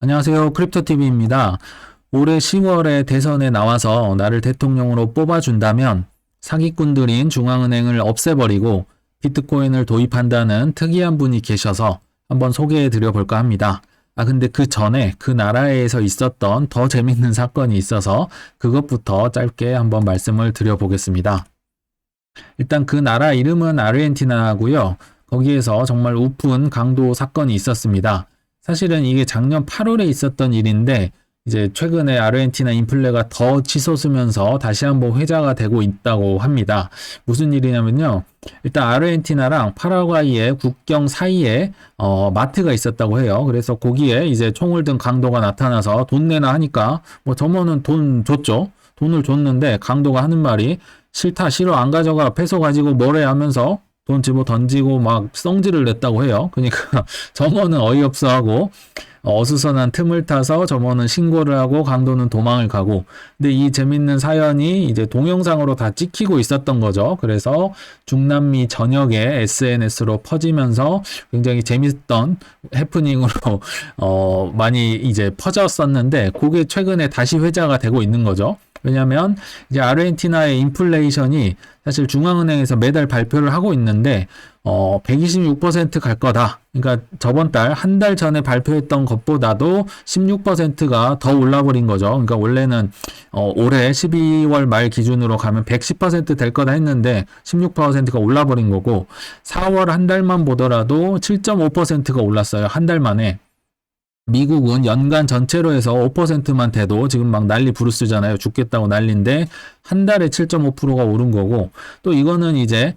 안녕하세요. 크립토TV입니다. 올해 10월에 대선에 나와서 나를 대통령으로 뽑아준다면 사기꾼들인 중앙은행을 없애버리고 비트코인을 도입한다는 특이한 분이 계셔서 한번 소개해 드려 볼까 합니다. 근데 그 전에 그 나라에서 있었던 더 재밌는 사건이 있어서 그것부터 짧게 한번 말씀을 드려 보겠습니다. 일단 그 나라 이름은 아르헨티나고요. 거기에서 정말 우픈 강도 사건이 있었습니다. 사실은 이게 작년 8월에 있었던 일인데 이제 최근에 아르헨티나 인플레가 더 치솟으면서 다시 한번 회자가 되고 있다고 합니다. 무슨 일이냐면요. 일단 아르헨티나랑 파라과이의 국경 사이에 마트가 있었다고 해요. 그래서 거기에 이제 총을 든 강도가 나타나서 돈 내나 하니까 뭐 점원은 돈 줬죠. 돈을 줬는데 강도가 하는 말이 싫다 싫어 안 가져가 패소 가지고 뭐래 하면서 돈 집어 던지고 막 성질을 냈다고 해요. 그러니까 점원은 어이없어 하고 어수선한 틈을 타서 점원은 신고를 하고 강도는 도망을 가고. 근데 이 재밌는 사연이 이제 동영상으로 다 찍히고 있었던 거죠. 그래서 중남미 전역에 SNS로 퍼지면서 굉장히 재밌던 해프닝으로 많이 이제 퍼졌었는데 그게 최근에 다시 회자가 되고 있는 거죠. 왜냐하면 이제 아르헨티나의 인플레이션이 사실 중앙은행에서 매달 발표를 하고 있는데 126%갈 거다. 그러니까 저번 달 한 달 전에 발표했던 것보다도 16%가 더 올라버린 거죠. 그러니까 원래는 올해 12월 말 기준으로 가면 110%될 거다 했는데 16%가 올라버린 거고 4월 한 달만 보더라도 7.5%가 올랐어요. 한 달 만에. 미국은 연간 전체로 해서 5%만 돼도 지금 막 난리 부르스잖아요. 죽겠다고 난리인데 한 달에 7.5%가 오른 거고 또 이거는 이제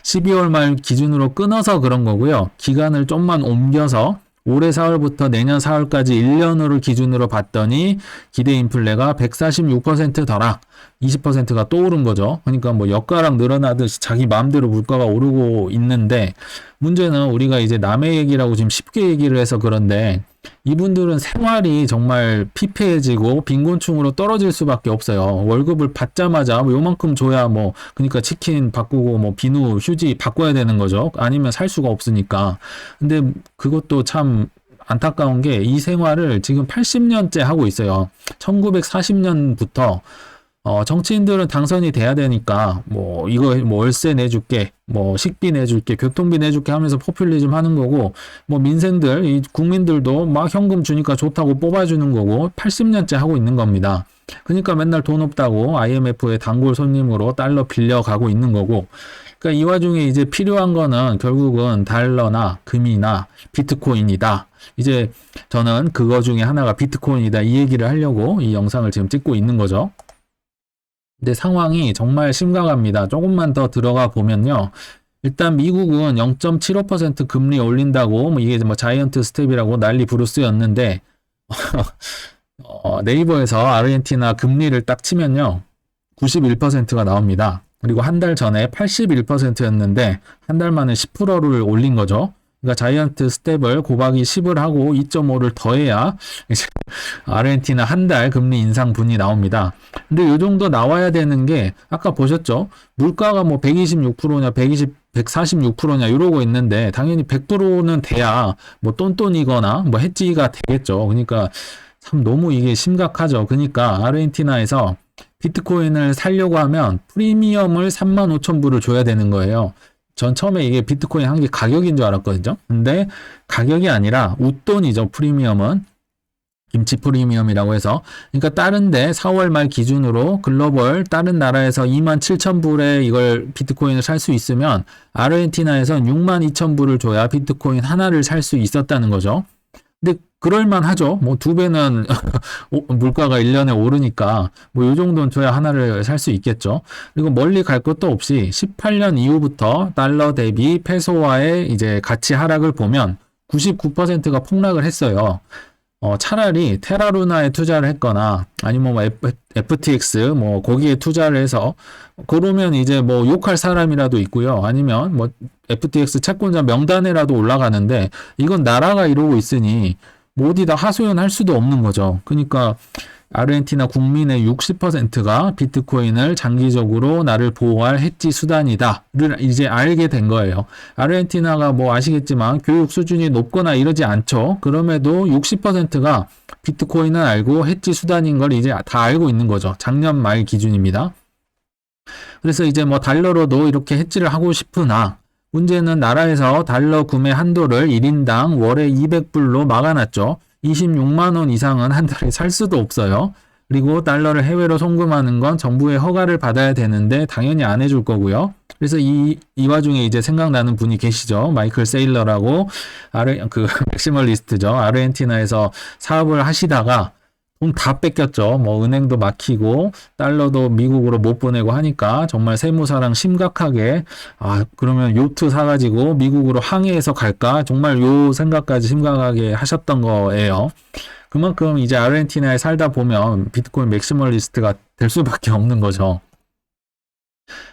12월 말 기준으로 끊어서 그런 거고요. 기간을 좀만 옮겨서 올해 4월부터 내년 4월까지 1년으로 기준으로 봤더니 기대 인플레가 146%더라. 20%가 또 오른 거죠. 그러니까 뭐 엿가락 늘어나듯이 자기 마음대로 물가가 오르고 있는데 문제는 우리가 이제 남의 얘기라고 지금 쉽게 얘기를 해서 그런데 이분들은 생활이 정말 피폐해지고 빈곤층으로 떨어질 수밖에 없어요. 월급을 받자마자 뭐 요만큼 줘야 뭐 그러니까 치킨 바꾸고 뭐 비누, 휴지 바꿔야 되는 거죠. 아니면 살 수가 없으니까. 근데 그것도 참 안타까운 게 이 생활을 지금 80년째 하고 있어요. 1940년부터 정치인들은 당선이 돼야 되니까, 뭐, 이거, 뭐, 월세 내줄게, 뭐, 식비 내줄게, 교통비 내줄게 하면서 포퓰리즘 하는 거고, 뭐, 민생들, 이 국민들도 막 현금 주니까 좋다고 뽑아주는 거고, 80년째 하고 있는 겁니다. 그러니까 맨날 돈 없다고 IMF의 단골 손님으로 달러 빌려가고 있는 거고, 그러니까 이 와중에 이제 필요한 거는 결국은 달러나 금이나 비트코인이다. 이제 저는 그거 중에 하나가 비트코인이다. 이 얘기를 하려고 이 영상을 지금 찍고 있는 거죠. 근데 상황이 정말 심각합니다. 조금만 더 들어가 보면요. 일단 미국은 0.75% 금리 올린다고 뭐 이게 뭐 자이언트 스텝이라고 난리 부르스였는데 네이버에서 아르헨티나 금리를 딱 치면요. 91%가 나옵니다. 그리고 한 달 전에 81%였는데 한 달 만에 10%를 올린 거죠. 그러니까 자이언트 스텝을 곱하기 10을 하고 2.5를 더해야 이제 아르헨티나 한 달 금리 인상분이 나옵니다. 근데 요 정도 나와야 되는 게 아까 보셨죠? 물가가 뭐 126%냐 146%냐 이러고 있는데 당연히 100%는 돼야 뭐 똔똔이거나 뭐 해지가 되겠죠. 그러니까 참 너무 이게 심각하죠. 그러니까 아르헨티나에서 비트코인을 살려고 하면 프리미엄을 35,000불을 줘야 되는 거예요. 전 처음에 이게 비트코인 한 개 가격인 줄 알았거든요. 근데 가격이 아니라 웃돈이죠. 프리미엄은. 김치 프리미엄이라고 해서. 그러니까 다른데 4월 말 기준으로 글로벌 다른 나라에서 27,000불에 이걸 비트코인을 살 수 있으면 아르헨티나에선 62,000불을 줘야 비트코인 하나를 살 수 있었다는 거죠. 근데 그럴만 하죠. 뭐 두 배는 물가가 1년에 오르니까 뭐 요 정도는 줘야 하나를 살 수 있겠죠. 그리고 멀리 갈 것도 없이 18년 이후부터 달러 대비 페소화의 이제 가치 하락을 보면 99%가 폭락을 했어요. 차라리 테라루나에 투자를 했거나 아니면 뭐 FTX 뭐 거기에 투자를 해서 그러면 이제 뭐 욕할 사람이라도 있고요. 아니면 뭐 FTX 채권자 명단에라도 올라가는데 이건 나라가 이러고 있으니 뭐 어디다 하소연할 수도 없는 거죠. 그러니까 아르헨티나 국민의 60%가 비트코인을 장기적으로 나를 보호할 해지 수단이다를 이제 알게 된 거예요. 아르헨티나가 뭐 아시겠지만 교육 수준이 높거나 이러지 않죠. 그럼에도 60%가 비트코인은 알고 해지 수단인 걸 이제 다 알고 있는 거죠. 작년 말 기준입니다. 그래서 이제 뭐 달러로도 이렇게 해지를 하고 싶으나 문제는 나라에서 달러 구매 한도를 1인당 월에 200불로 막아놨죠. 26만 원 이상은 한 달에 살 수도 없어요. 그리고 달러를 해외로 송금하는 건 정부의 허가를 받아야 되는데 당연히 안 해줄 거고요. 그래서 이 와중에 이제 생각나는 분이 계시죠. 마이클 세일러라고 맥시멀리스트죠. 아르헨티나에서 사업을 하시다가 돈 다 뺏겼죠. 뭐 은행도 막히고 달러도 미국으로 못 보내고 하니까 정말 세무사랑 심각하게 그러면 요트 사가지고 미국으로 항해해서 갈까? 정말 요 생각까지 심각하게 하셨던 거예요. 그만큼 이제 아르헨티나에 살다 보면 비트코인 맥시멀리스트가 될 수밖에 없는 거죠.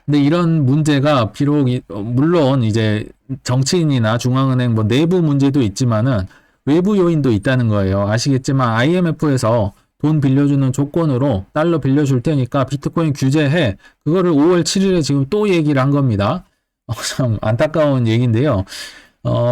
근데 이런 문제가 비록 물론 이제 정치인이나 중앙은행 뭐 내부 문제도 있지만은 외부 요인도 있다는 거예요. 아시겠지만 IMF에서 돈 빌려주는 조건으로 달러 빌려줄 테니까 비트코인 규제해. 그거를 5월 7일에 지금 또 얘기를 한 겁니다. 참 안타까운 얘기인데요.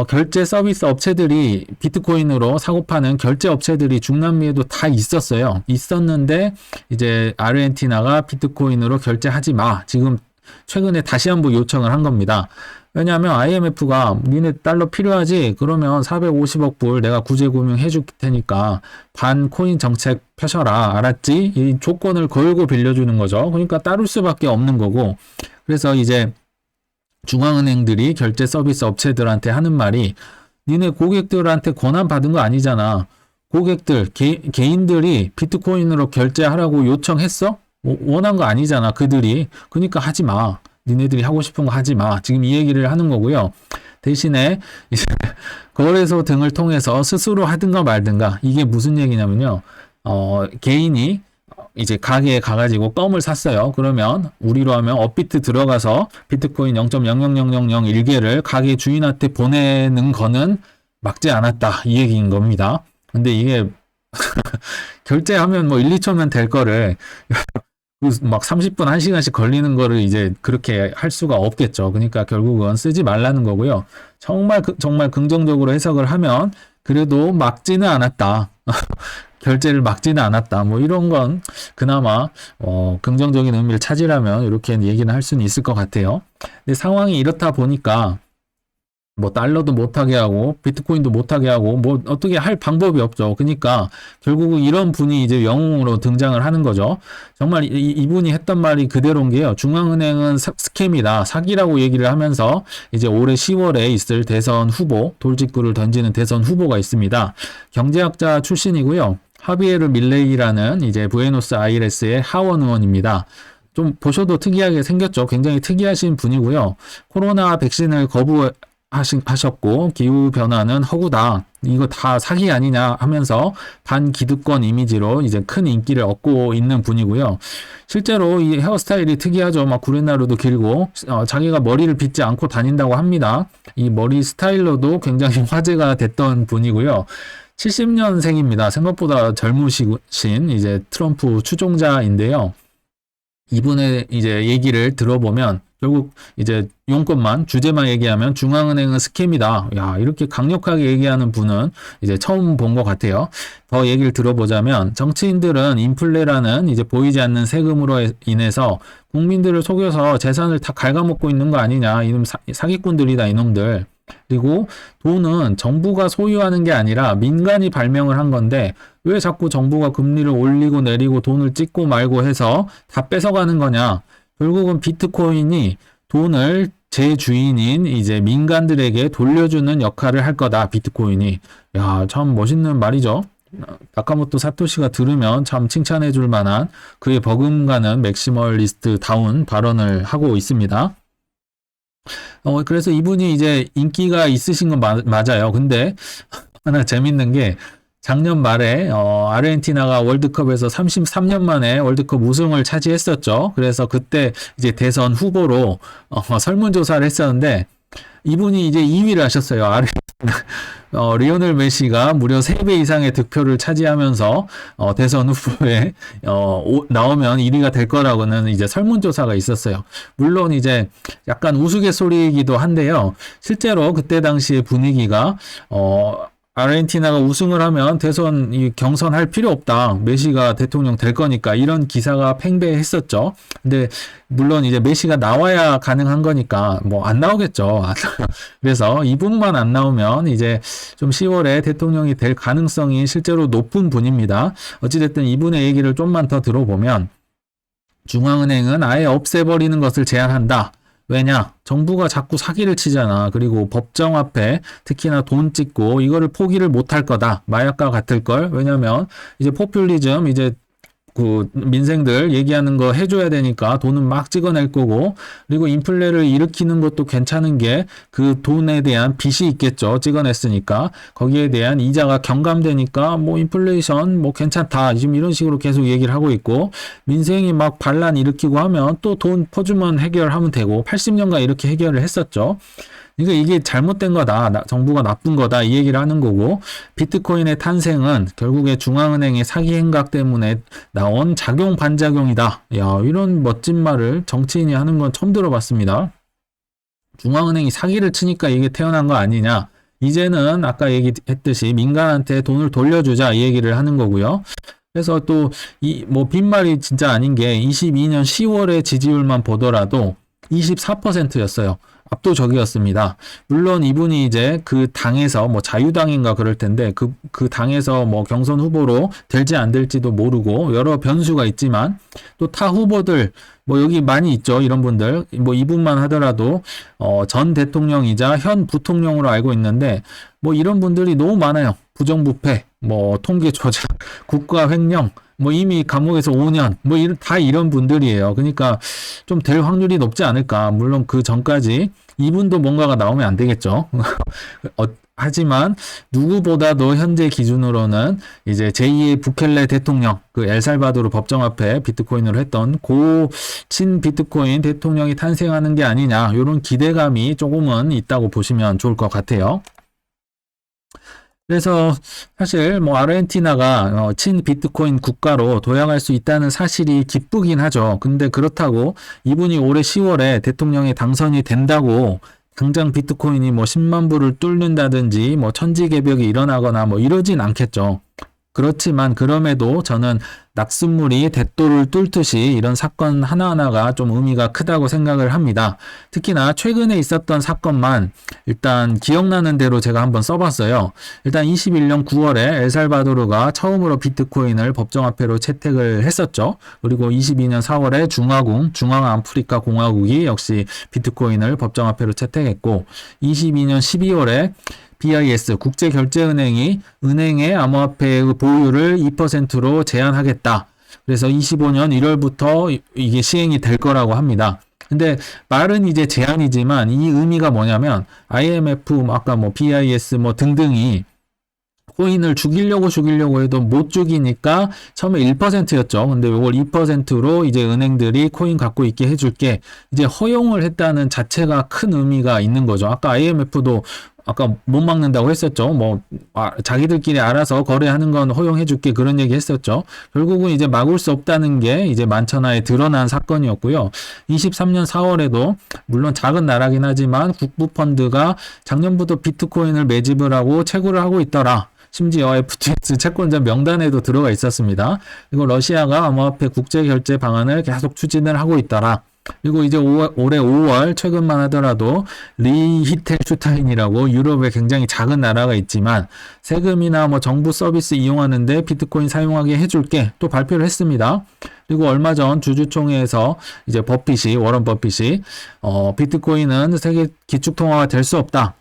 결제 서비스 업체들이 비트코인으로 사고 파는 결제 업체들이 중남미에도 다 있었어요. 있었는데 이제 아르헨티나가 비트코인으로 결제하지 마. 지금 최근에 다시 한번 요청을 한 겁니다. 왜냐하면 IMF가 니네 달러 필요하지? 그러면 450억 불 내가 구제금융 해줄 테니까 반 코인 정책 펴셔라. 알았지? 이 조건을 걸고 빌려주는 거죠. 그러니까 따를 수밖에 없는 거고. 그래서 이제 중앙은행들이 결제 서비스 업체들한테 하는 말이 니네 고객들한테 권한 받은 거 아니잖아. 고객들, 개인들이 비트코인으로 결제하라고 요청했어? 원한 거 아니잖아. 그들이. 그러니까 하지 마. 니네들이 하고 싶은 거 하지 마. 지금 이 얘기를 하는 거고요. 대신에 이제 거래소 등을 통해서 스스로 하든가 말든가. 이게 무슨 얘기냐면요. 개인이 이제 가게에 가가지고 껌을 샀어요. 그러면 우리로 하면 업비트 들어가서 비트코인 0.00001개를 가게 주인한테 보내는 거는 막지 않았다. 이 얘기인 겁니다. 근데 이게 결제하면 뭐 1, 2초면 될 거를 막 30분, 1시간씩 걸리는 거를 이제 그렇게 할 수가 없겠죠. 그러니까 결국은 쓰지 말라는 거고요. 정말 긍정적으로 해석을 하면 그래도 막지는 않았다. 결제를 막지는 않았다. 뭐 이런 건 그나마 긍정적인 의미를 찾으려면 이렇게 얘기는 할 수는 있을 것 같아요. 근데 상황이 이렇다 보니까 뭐 달러도 못하게 하고 비트코인도 못하게 하고 뭐 어떻게 할 방법이 없죠. 그러니까 결국은 이런 분이 이제 영웅으로 등장을 하는 거죠. 정말 이분이 했던 말이 그대로인 게요. 중앙은행은 스캠이다, 사기라고 얘기를 하면서 이제 올해 10월에 있을 대선 후보, 돌직구를 던지는 대선 후보가 있습니다. 경제학자 출신이고요. 하비에르 밀레이라는 이제 부에노스아이레스의 하원 의원입니다. 좀 보셔도 특이하게 생겼죠. 굉장히 특이하신 분이고요. 코로나 백신을 하셨고 기후변화는 허구다. 이거 다 사기 아니냐 하면서 반기득권 이미지로 이제 큰 인기를 얻고 있는 분이고요. 실제로 이 헤어스타일이 특이하죠. 막 구렛나루도 길고 자기가 머리를 빗지 않고 다닌다고 합니다. 이 머리 스타일로도 굉장히 화제가 됐던 분이고요. 70년생입니다. 생각보다 젊으신 이제 트럼프 추종자인데요. 이분의 이제 얘기를 들어보면 결국 이제 용건만 주제만 얘기하면 중앙은행은 스캠이다. 야, 이렇게 강력하게 얘기하는 분은 이제 처음 본 것 같아요. 더 얘기를 들어보자면 정치인들은 인플레라는 이제 보이지 않는 세금으로 인해서 국민들을 속여서 재산을 다 갉아먹고 있는 거 아니냐. 이놈 사기꾼들이다, 이놈들. 그리고 돈은 정부가 소유하는 게 아니라 민간이 발명을 한 건데 왜 자꾸 정부가 금리를 올리고 내리고 돈을 찍고 말고 해서 다 뺏어가는 거냐. 결국은 비트코인이 돈을 제 주인인 이제 민간들에게 돌려주는 역할을 할 거다. 비트코인이. 야, 참 멋있는 말이죠. 나카모토 사토시가 들으면 참 칭찬해 줄 만한 그의 버금가는 맥시멀리스트 다운 발언을 하고 있습니다. 그래서 이분이 이제 인기가 있으신 건 맞아요. 근데 하나 재밌는 게 작년 말에 아르헨티나가 월드컵에서 33년 만에 월드컵 우승을 차지했었죠. 그래서 그때 이제 대선 후보로 설문조사를 했었는데 이분이 이제 2위를 하셨어요. 리오넬 메시가 무려 3배 이상의 득표를 차지하면서 대선 후보에 나오면 1위가 될 거라고는 이제 설문조사가 있었어요. 물론 이제 약간 우스갯소리이기도 한데요. 실제로 그때 당시의 분위기가 아르헨티나가 우승을 하면 대선 경선할 필요 없다. 메시가 대통령 될 거니까 이런 기사가 팽배했었죠. 근데 물론 이제 메시가 나와야 가능한 거니까 뭐 안 나오겠죠. 그래서 이분만 안 나오면 이제 좀 10월에 대통령이 될 가능성이 실제로 높은 분입니다. 어찌됐든 이분의 얘기를 좀만 더 들어보면 중앙은행은 아예 없애버리는 것을 제안한다. 왜냐? 정부가 자꾸 사기를 치잖아. 그리고 법정 앞에 특히나 돈 찍고 이거를 포기를 못할 거다. 마약과 같을 걸. 왜냐면 이제 포퓰리즘 이제 그 민생들 얘기하는 거 해줘야 되니까 돈은 막 찍어낼 거고, 그리고 인플레를 일으키는 것도 괜찮은 게 그 돈에 대한 빚이 있겠죠. 찍어냈으니까 거기에 대한 이자가 경감되니까 뭐 인플레이션 뭐 괜찮다 지금 이런 식으로 계속 얘기를 하고 있고, 민생이 막 반란 일으키고 하면 또 돈 퍼주면 해결하면 되고 80년간 이렇게 해결을 했었죠. 그러니까 이게 잘못된 거다. 정부가 나쁜 거다. 이 얘기를 하는 거고, 비트코인의 탄생은 결국에 중앙은행의 사기 행각 때문에 나온 작용 반작용이다. 야, 이런 멋진 말을 정치인이 하는 건 처음 들어봤습니다. 중앙은행이 사기를 치니까 이게 태어난 거 아니냐. 이제는 아까 얘기했듯이 민간한테 돈을 돌려주자 이 얘기를 하는 거고요. 그래서 또 뭐 빈말이 진짜 아닌 게 22년 10월의 지지율만 보더라도 24%였어요. 압도적이었습니다. 물론 이분이 이제 그 당에서 뭐 자유당인가 그럴 텐데 그 당에서 뭐 경선 후보로 될지 안 될지도 모르고 여러 변수가 있지만 또 타 후보들 뭐 여기 많이 있죠. 이런 분들 뭐 이분만 하더라도 전 대통령이자 현 부통령으로 알고 있는데 뭐 이런 분들이 너무 많아요. 부정부패, 뭐 통계 조작, 국가 횡령, 뭐 이미 감옥에서 5년, 뭐 다 이런 분들이에요. 그러니까 좀 될 확률이 높지 않을까. 물론 그 전까지 이분도 뭔가가 나오면 안 되겠죠. 하지만 누구보다도 현재 기준으로는 이제 제2의 부켈레 대통령, 그 엘살바도르 법정 앞에 비트코인으로 했던 고 친 비트코인 대통령이 탄생하는 게 아니냐. 이런 기대감이 조금은 있다고 보시면 좋을 것 같아요. 그래서 사실 뭐 아르헨티나가 친 비트코인 국가로 도약할 수 있다는 사실이 기쁘긴 하죠. 근데 그렇다고 이분이 올해 10월에 대통령에 당선이 된다고 당장 비트코인이 뭐 10만 불을 뚫는다든지 뭐 천지개벽이 일어나거나 뭐 이러진 않겠죠. 그렇지만 그럼에도 저는 낙숫물이 대도를 뚫듯이 이런 사건 하나하나가 좀 의미가 크다고 생각을 합니다. 특히나 최근에 있었던 사건만 일단 기억나는 대로 제가 한번 써봤어요. 일단 21년 9월에 엘살바도르가 처음으로 비트코인을 법정화폐로 채택을 했었죠. 그리고 22년 4월에 중앙아프리카 공화국이 역시 비트코인을 법정화폐로 채택했고, 22년 12월에 BIS 국제결제은행이 은행의 암호화폐의 보유를 2%로 제한하겠다. 그래서 25년 1월부터 이게 시행이 될 거라고 합니다. 근데 말은 이제 제한이지만 이 의미가 뭐냐면 IMF, 아까 뭐 BIS 뭐 등등이 코인을 죽이려고 해도 못 죽이니까 처음에 1%였죠. 근데 이걸 2%로 이제 은행들이 코인 갖고 있게 해줄게. 이제 허용을 했다는 자체가 큰 의미가 있는 거죠. 아까 IMF도 아까 못 막는다고 했었죠. 뭐 자기들끼리 알아서 거래하는 건 허용해줄게 그런 얘기 했었죠. 결국은 이제 막을 수 없다는 게 이제 만천하에 드러난 사건이었고요. 23년 4월에도 물론 작은 나라긴 하지만 국부펀드가 작년부터 비트코인을 매집을 하고 채굴을 하고 있더라. 심지어 FTX 채권자 명단에도 들어가 있었습니다. 그리고 러시아가 암호화폐 국제결제 방안을 계속 추진을 하고 있더라. 그리고 이제 올해 5월 최근만 하더라도 리히텐슈타인이라고 유럽에 굉장히 작은 나라가 있지만 세금이나 뭐 정부 서비스 이용하는데 비트코인 사용하게 해줄게 또 발표를 했습니다. 그리고 얼마 전 주주총회에서 이제 워런 버핏이 비트코인은 세계 기축통화가 될 수 없다.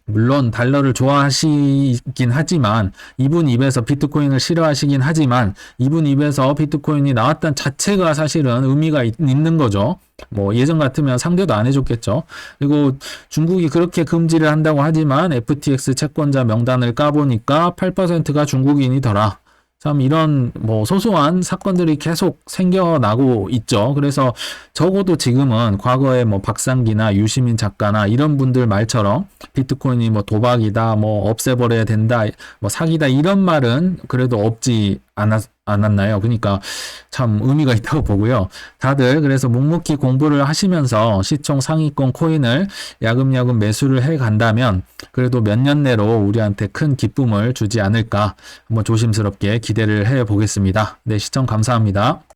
물론 달러를 좋아하시긴 하지만 이분 입에서 비트코인을 싫어하시긴 하지만 이분 입에서 비트코인이 나왔던 자체가 사실은 의미가 있는 거죠. 뭐 예전 같으면 상대도 안 해줬겠죠. 그리고 중국이 그렇게 금지를 한다고 하지만 FTX 채권자 명단을 까보니까 8%가 중국인이더라. 참 이런 뭐 소소한 사건들이 계속 생겨나고 있죠. 그래서 적어도 지금은 과거에 뭐 박상기나 유시민 작가나 이런 분들 말처럼 비트코인이 뭐 도박이다, 뭐 없애버려야 된다, 뭐 사기다 이런 말은 그래도 없지 않았나요? 그러니까 참 의미가 있다고 보고요. 다들 그래서 묵묵히 공부를 하시면서 시총 상위권 코인을 야금야금 매수를 해 간다면 그래도 몇 년 내로 우리한테 큰 기쁨을 주지 않을까 한번 조심스럽게 기대를 해 보겠습니다. 네, 시청 감사합니다.